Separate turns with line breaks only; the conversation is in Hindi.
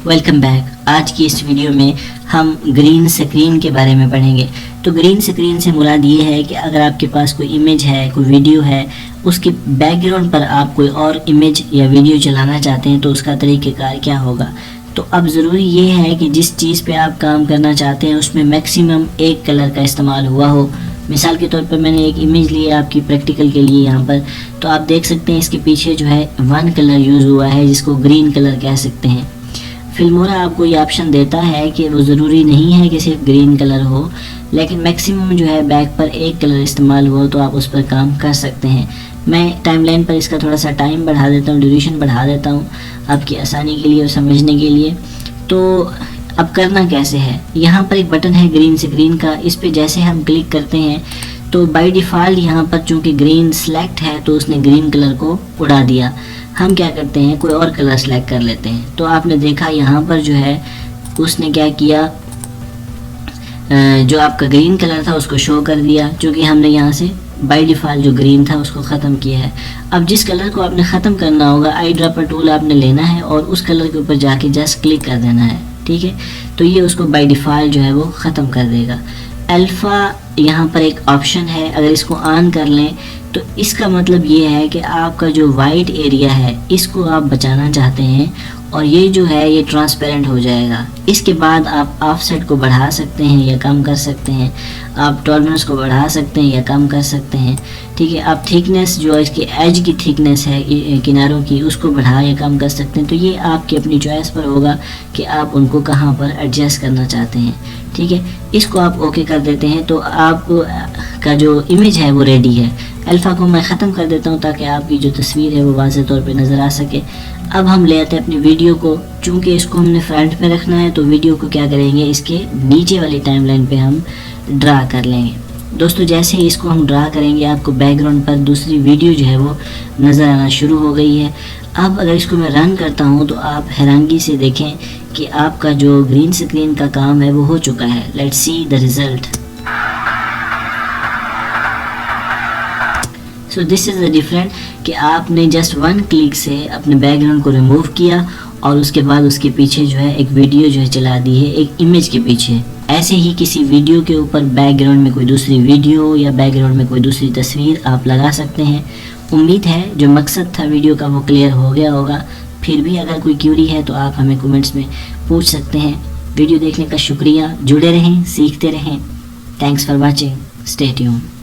Welcome back. आज की इस वीडियो में हम ग्रीन स्क्रीन के बारे में पढ़ेंगे। तो ग्रीन स्क्रीन से मुराद ये है कि अगर आपके पास कोई इमेज है, कोई वीडियो है, उसके बैकग्राउंड पर आप कोई और इमेज या वीडियो चलाना चाहते हैं तो उसका तरीक़ेकार क्या होगा। तो अब ज़रूरी ये है कि जिस चीज़ पे आप काम करना चाहते हैं उसमें मैक्सिमम एक कलर का इस्तेमाल हुआ हो। मिसाल के तौर पर मैंने एक इमेज ली है आपकी प्रैक्टिकल के लिए यहाँ पर, तो आप देख सकते हैं इसके पीछे जो है वन कलर यूज़ हुआ है जिसको ग्रीन कलर कह सकते हैं। फिल्मोरा आपको ये ऑप्शन देता है कि वो ज़रूरी नहीं है कि सिर्फ ग्रीन कलर हो, लेकिन मैक्सिमम जो है बैक पर एक कलर इस्तेमाल हुआ तो आप उस पर काम कर सकते हैं। मैं टाइमलाइन पर इसका थोड़ा सा टाइम बढ़ा देता हूँ, ड्यूरेशन बढ़ा देता हूँ आपकी आसानी के लिए और समझने के लिए। तो अब करना कैसे है, यहाँ पर एक बटन है ग्रीन स्क्रीन का, इस पर जैसे हम क्लिक करते हैं तो बाय डिफ़ॉल्ट यहाँ पर चूँकि ग्रीन सेलेक्ट है तो उसने ग्रीन कलर को उड़ा दिया। हम क्या करते हैं, कोई और कलर सेलेक्ट कर लेते हैं। तो आपने देखा यहाँ पर जो है उसने क्या किया, जो आपका ग्रीन कलर था उसको शो कर दिया, क्योंकि हमने यहाँ से बाय डिफ़ॉल्ट जो ग्रीन था उसको ख़त्म किया है। अब जिस कलर को आपने ख़त्म करना होगा, आई ड्रॉपर टूल आपने लेना है और उस कलर के ऊपर जाके जस्ट क्लिक कर देना है, ठीक है। तो ये उसको बाय डिफ़ॉल्ट जो है वो ख़त्म कर देगा। अल्फ़ा यहाँ पर एक ऑप्शन है, अगर इसको ऑन कर लें तो इसका मतलब ये है कि आपका जो वाइट एरिया है इसको आप बचाना चाहते हैं और ये जो है ये ट्रांसपेरेंट हो जाएगा। इसके बाद आप ऑफसेट को बढ़ा सकते हैं या कम कर सकते हैं, आप टॉलरेंस को बढ़ा सकते हैं या कम कर सकते हैं, ठीक है। आप थिकनेस जो इसकी एज की थिकनेस है किनारों की उसको बढ़ा या कम कर सकते हैं। तो ये आपकी अपनी चॉइस पर होगा कि आप उनको कहाँ पर एडजस्ट करना चाहते हैं, ठीक है। इसको आप ओके कर देते हैं तो आप का जो इमेज है वो रेडी है। अल्फ़ा को मैं ख़त्म कर देता हूँ ताकि आपकी जो तस्वीर है वो वाज़ेह तौर पे नज़र आ सके। अब हम ले आते हैं अपनी वीडियो को, चूँकि इसको हमने फ्रंट में रखना है तो वीडियो को क्या करेंगे, इसके नीचे वाली टाइमलाइन पे हम ड्रा कर लेंगे। दोस्तों जैसे ही इसको हम ड्रा करेंगे आपको बैकग्राउंड पर दूसरी वीडियो जो है वो नज़र आना शुरू हो गई है। अब अगर इसको मैं रन करता हूँ तो आप हैरानगी से देखें कि आपका जो ग्रीन स्क्रीन का काम है वो हो चुका है। Let's see the result. So this is the different कि आपने जस्ट वन क्लिक से अपने बैकग्राउंड को रिमूव किया और उसके बाद उसके पीछे जो है एक वीडियो जो है चला दी है, एक इमेज के pीछे। ऐसे ही किसी वीडियो के ऊपर बैकग्राउंड में कोई दूसरी वीडियो या बैकग्राउंड में कोई दूसरी तस्वीर आप लगा सकते हैं। उम्मीद है जो मकसद था वीडियो का वो क्लियर हो गया होगा। फिर भी अगर कोई क्यूरी है तो आप हमें कमेंट्स में पूछ सकते हैं। वीडियो देखने का शुक्रिया, जुड़े रहें, सीखते रहें। Thanks for watching, stay tuned.